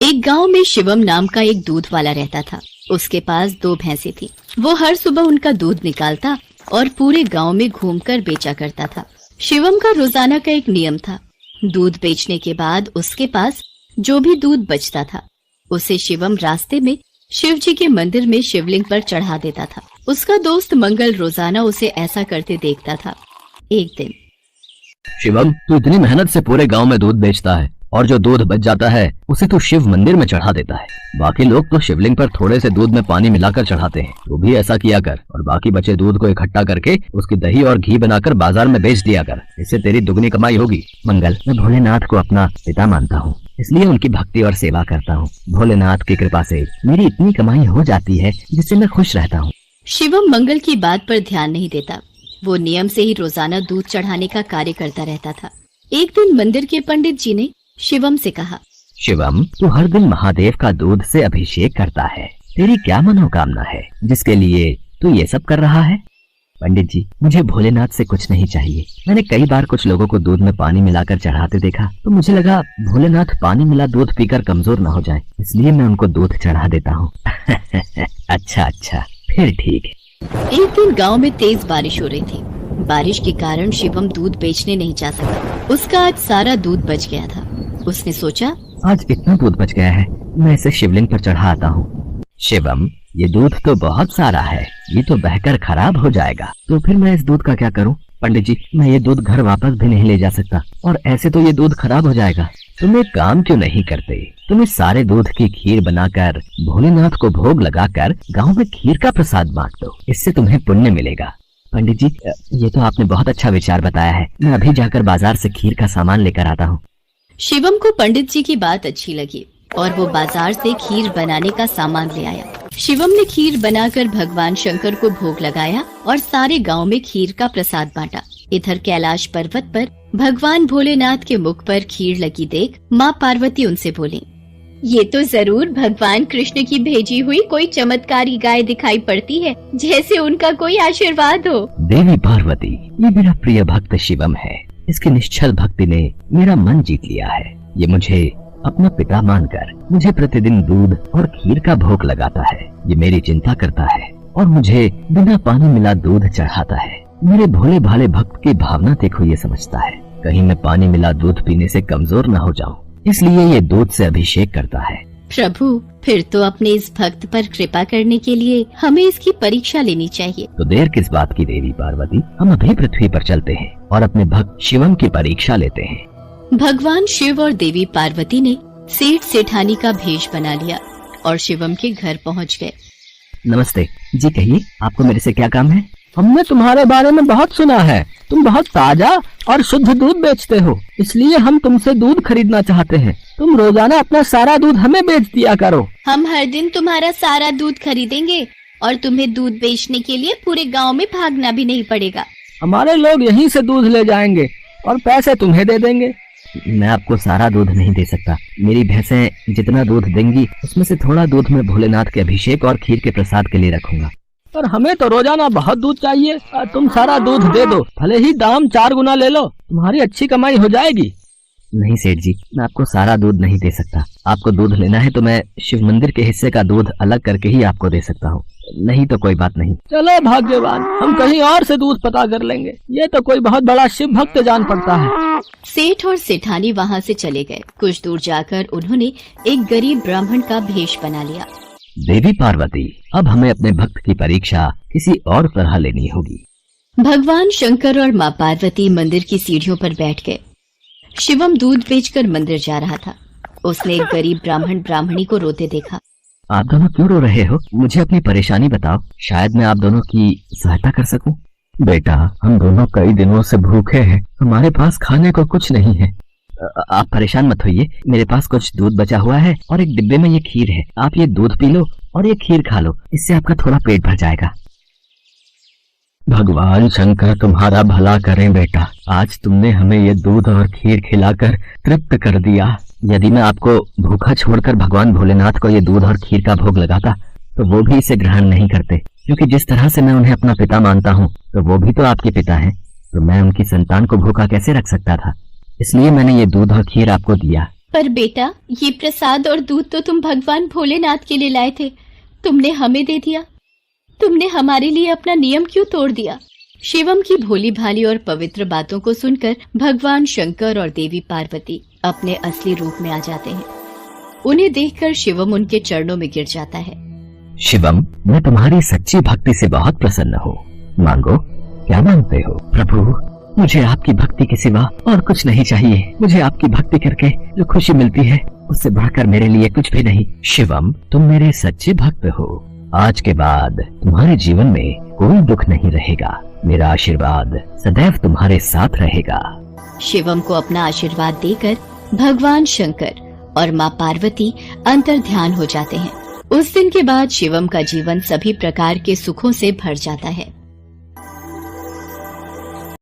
एक गांव में शिवम नाम का एक दूध वाला रहता था। उसके पास 2 भैंसें थी। वो हर सुबह उनका दूध निकालता और पूरे गांव में घूमकर बेचा करता था। शिवम का रोजाना का एक नियम था। दूध बेचने के बाद उसके पास जो भी दूध बचता था उसे शिवम रास्ते में शिव जी के मंदिर में शिवलिंग पर चढ़ा देता था। उसका दोस्त मंगल रोजाना उसे ऐसा करते देखता था। एक दिन, शिवम, तू इतनी मेहनत से पूरे गांव में दूध बेचता है और जो दूध बच जाता है उसे तू शिव मंदिर में चढ़ा देता है। बाकी लोग तो शिवलिंग पर थोड़े से दूध में पानी मिलाकर चढ़ाते हैं। तू भी ऐसा किया कर और बाकी बचे दूध को इकट्ठा करके उसकी दही और घी बनाकर बाजार में बेच दिया कर। इससे तेरी दुगनी कमाई होगी। मंगल, मैं भोलेनाथ को अपना पिता मानता हूँ, इसलिए उनकी भक्ति और सेवा करता हूँ। भोलेनाथ की कृपा से मेरी इतनी कमाई हो जाती है जिससे मैं खुश रहता हूँ। शिवम मंगल की बात पर ध्यान नहीं देता। वो नियम से ही रोजाना दूध चढ़ाने का कार्य करता रहता था। एक दिन मंदिर के पंडित जी ने शिवम से कहा, शिवम, तू हर दिन महादेव का दूध से अभिषेक करता है। तेरी क्या मनोकामना है जिसके लिए तू ये सब कर रहा है? पंडित जी, मुझे भोलेनाथ से कुछ नहीं चाहिए। मैंने कई बार कुछ लोगों को दूध में पानी मिलाकर चढ़ाते देखा तो मुझे लगा भोलेनाथ पानी मिला दूध पीकर कमजोर न हो जाए, इसलिए मैं उनको दूध चढ़ा देता हूँ। अच्छा, फिर ठीक है। एक दिन गांव में तेज बारिश हो रही थी। बारिश के कारण शिवम दूध बेचने नहीं जा सका। उसका आज सारा दूध बच गया था। उसने सोचा, आज इतना दूध बच गया है, मैं इसे शिवलिंग पर चढ़ा आता हूँ। शिवम, ये दूध तो बहुत सारा है, ये तो बहकर खराब हो जाएगा। तो फिर मैं इस दूध का क्या करूँ? पंडित जी, मैं ये दूध घर वापस भी नहीं ले जा सकता और ऐसे तो ये दूध खराब हो जाएगा। तुम एक काम क्यों नहीं करते? तुम इस सारे दूध की खीर बनाकर भोलेनाथ को भोग लगाकर गांव में खीर का प्रसाद बांट दो, इससे तुम्हें पुण्य मिलेगा। पंडित जी, ये तो आपने बहुत अच्छा विचार बताया है। मैं अभी जाकर बाजार से खीर का सामान लेकर आता हूँ। शिवम को पंडित जी की बात अच्छी लगी और वो बाजार से खीर बनाने का सामान ले आया। शिवम ने खीर बनाकर भगवान शंकर को भोग लगाया और सारे गांव में खीर का प्रसाद बांटा। इधर कैलाश पर्वत पर भगवान भोलेनाथ के मुख पर खीर लगी देख माँ पार्वती उनसे बोली, ये तो जरूर भगवान कृष्ण की भेजी हुई कोई चमत्कारी गाय दिखाई पड़ती है, जैसे उनका कोई आशीर्वाद हो। देवी पार्वती, ये मेरा प्रिय भक्त शिवम है। इसकी निश्चल भक्ति ने मेरा मन जीत लिया है। ये मुझे अपना पिता मानकर मुझे प्रतिदिन दूध और खीर का भोग लगाता है। ये मेरी चिंता करता है और मुझे बिना पानी मिला दूध चढ़ाता है। मेरे भोले भाले भक्त की भावना देखो, ये समझता है कहीं मैं पानी मिला दूध पीने से कमजोर न हो जाऊं, इसलिए ये दूध से अभिषेक करता है। प्रभु, फिर तो अपने इस भक्त पर कृपा करने के लिए हमें इसकी परीक्षा लेनी चाहिए। तो देर किस बात की देवी पार्वती, हम अभी पृथ्वी पर चलते हैं और अपने भक्त शिवम की परीक्षा लेते हैं। भगवान शिव और देवी पार्वती ने सेठ सेठानी का भेष बना लिया और शिवम के घर पहुंच गए। नमस्ते जी, कहिए आपको मेरे से क्या काम है? हमने तुम्हारे बारे में बहुत सुना है। तुम बहुत ताजा और शुद्ध दूध बेचते हो, इसलिए हम तुमसे दूध खरीदना चाहते हैं। तुम रोजाना अपना सारा दूध हमें बेच दिया करो। हम हर दिन तुम्हारा सारा दूध खरीदेंगे और तुम्हें दूध बेचने के लिए पूरे गांव में भागना भी नहीं पड़ेगा। हमारे लोग यहीं से दूध ले जाएंगे और पैसे तुम्हें दे देंगे। मैं आपको सारा दूध नहीं दे सकता। मेरी भैंसें जितना दूध देंगी उसमें से थोड़ा दूध मैं भोलेनाथ के अभिषेक और खीर के प्रसाद के लिए रखूंगा। पर हमें तो रोजाना बहुत दूध चाहिए। तुम सारा दूध दे दो, भले ही दाम 4 गुना ले लो, तुम्हारी अच्छी कमाई हो जाएगी। नहीं सेठ जी, मैं आपको सारा दूध नहीं दे सकता। आपको दूध लेना है तो मैं शिव मंदिर के हिस्से का दूध अलग करके ही आपको दे सकता हूँ, नहीं तो कोई बात नहीं। चलो भाग्यवान, हम कहीं और से दूध पता कर लेंगे। ये तो कोई बहुत बड़ा शिव भक्त जान पड़ता है। सेठ और सेठानी वहाँ से चले गए। कुछ दूर जाकर उन्होंने एक गरीब ब्राह्मण का भेष बना लिया। देवी पार्वती, अब हमें अपने भक्त की परीक्षा किसी और तरह लेनी होगी। भगवान शंकर और माँ पार्वती मंदिर की सीढ़ियों पर बैठ गए। शिवम दूध बेचकर मंदिर जा रहा था। उसने एक गरीब ब्राह्मण ब्राह्मणी को रोते देखा। आप दोनों क्यों रो रहे हो? मुझे अपनी परेशानी बताओ, शायद मैं आप दोनों की सहायता कर सकूं। बेटा, हम दोनों कई दिनों से भूखे हैं, हमारे पास खाने को कुछ नहीं है। आप परेशान मत होइए, मेरे पास कुछ दूध बचा हुआ है और एक डिब्बे में ये खीर है। आप ये दूध पी लो और ये खीर खा लो, इससे आपका थोड़ा पेट भर जाएगा। भगवान शंकर तुम्हारा भला करें बेटा, आज तुमने हमें ये दूध और खीर खिलाकर तृप्त कर दिया। यदि मैं आपको भूखा छोड़कर भगवान भोलेनाथ को ये दूध और खीर का भोग लगाता तो वो भी इसे ग्रहण नहीं करते, क्योंकि जिस तरह से मैं उन्हें अपना पिता मानता हूँ तो वो भी तो आपके पिता हैं। तो मैं उनकी संतान को भूखा कैसे रख सकता था? इसलिए मैंने ये दूध और खीर आपको दिया। पर बेटा, ये प्रसाद और दूध तो तुम भगवान भोलेनाथ के लिए लाए थे, तुमने हमें दे दिया। तुमने हमारे लिए अपना नियम क्यों तोड़ दिया? शिवम की भोली भाली और पवित्र बातों को सुनकर भगवान शंकर और देवी पार्वती अपने असली रूप में आ जाते हैं। उन्हें देखकर शिवम उनके चरणों में गिर जाता है। शिवम, मैं तुम्हारी सच्ची भक्ति से बहुत प्रसन्न हूँ। मांगो, क्या मांगते हो? प्रभु, मुझे आपकी भक्ति के सिवा और कुछ नहीं चाहिए। मुझे आपकी भक्ति करके जो खुशी मिलती है, उससे बढ़कर मेरे लिए कुछ भी नहीं। शिवम, तुम मेरे सच्चे भक्त हो। आज के बाद तुम्हारे जीवन में कोई दुख नहीं रहेगा। मेरा आशीर्वाद सदैव तुम्हारे साथ रहेगा। शिवम को अपना आशीर्वाद देकर भगवान शंकर और माँ पार्वती अंतर ध्यान हो जाते हैं। उस दिन के बाद शिवम का जीवन सभी प्रकार के सुखों से भर जाता है।